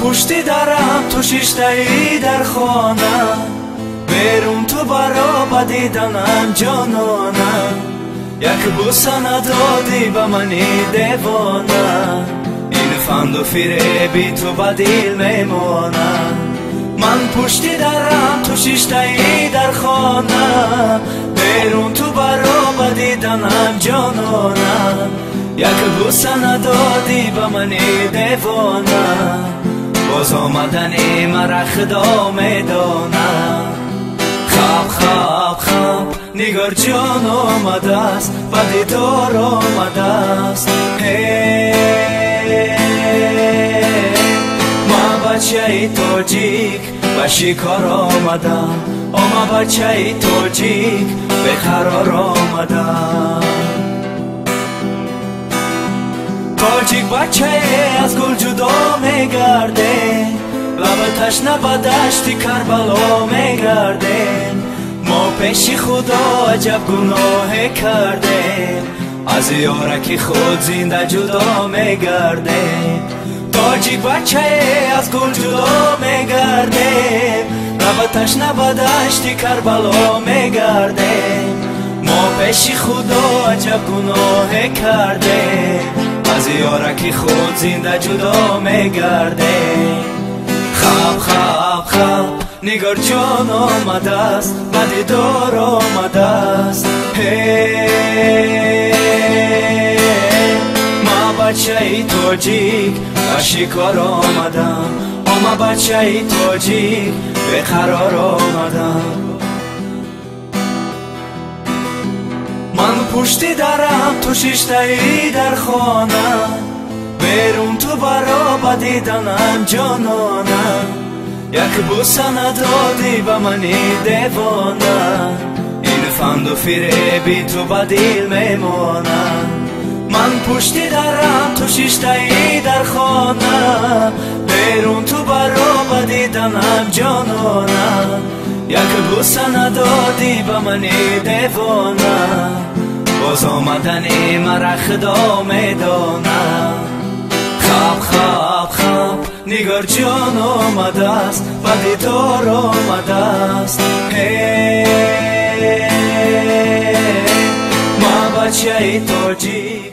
پشتی دارم تو شیشتایی در خانم، برون تو برا بدیدنم جانانم. یک بوسه ندادی به منی دیوانم، این فند و فریبی تو به دل میمانم. من پشتی دارم تو شیشتایی در خانم، برون تو برا بدیدنم جانانم. یک بوسه ندادی به منی دیوانم، باز آمدنی مرا خدا میدانم. خواب خواب خواب نگار جان آمده است، به دیدار آمده است. ما بچه تاجیک به شکار آمدم، ما بچه تاجیک به قرار آمدم. تاجیک بچه از گل جدا میگرده، لب تشنه به دشت کربلا میگرده. ما پیش خدا عجب گناه کرده، از یارکی خود زنده جدا میگرده. تاجیک بچه از گل جدا میگرده، لب تشنه به دشت کربلا میگرده. ما پیش خدا عجب گناه کرده، از یارکی خود زنده جدا میگرده. خواب خواب خواب نگار جان آمده است، به دیدار آمده است. ما بچه تاجیک به شکار آمدم، ما بچه تاجیک به قرار آمدم. من پشتی دارم تو شیشتایی در خانم، برون تو برا بدیدنم جانانم. یک بوسه ندادی به منی دیوانم، این فند و فریبی تو به دل میمانم. من پشتی دارم تو شیشتایی در خانم، برون تو برا بدیدنم جانانم. یک بوسه ندادی به منی دیوانم، باز آمدنی مرا خدا میدانم. خواب خواب خواب نگار جان آمده است، به دیدار آمده است. ما بچه تاجیک